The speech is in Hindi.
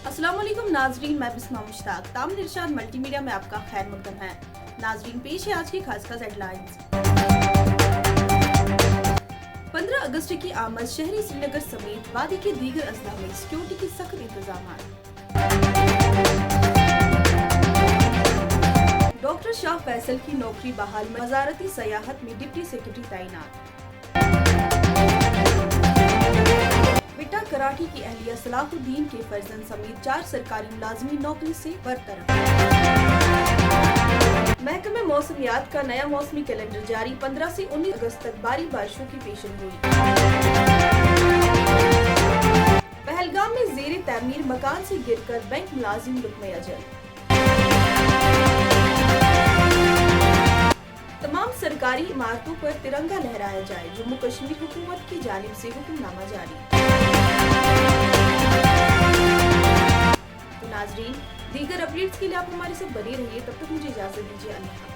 अस्सलाम वालेकुम नाजरीन, मैं बिस्मा मुश्ताक। तामिल इरशाद मल्टीमीडिया में आपका खैर मकदम है। नाजरीन, पेश है आज की खास हेडलाइंस। 15 अगस्त की आमद शहरी श्रीनगर समेत वादी के दीगर अजला में सिक्योरिटी के सख्त इंतजाम। डॉक्टर शाह फैसल की नौकरी बहाल, वजारती सयाहत में डिप्टी सेक्रेटरी तैनात। बिटा कराठी की अहलिया सलाहुद्दीन के फर्जंद समेत 4 सरकारी मुलाजमी नौकरी से बरतरफ। महकमे मौसमियात का नया मौसमी कैलेंडर जारी, 15 से 19 अगस्त तक भारी बारिशों की पेशेनगोई। पहलगाम में जेर तमीर मकान से गिरकर बैंक मुलाजिम लुत्मे अजल। तमाम सरकारी इमारतों पर तिरंगा लहराया जाए, जम्मू कश्मीर हुकूमत की जानिब से हुक्मनामा जारी। तो नाजरीन, दीगर अपडेट्स के लिए आप हमारे साथ बने रहिए। तब तक मुझे इजाजत दीजिए। अल्लाह।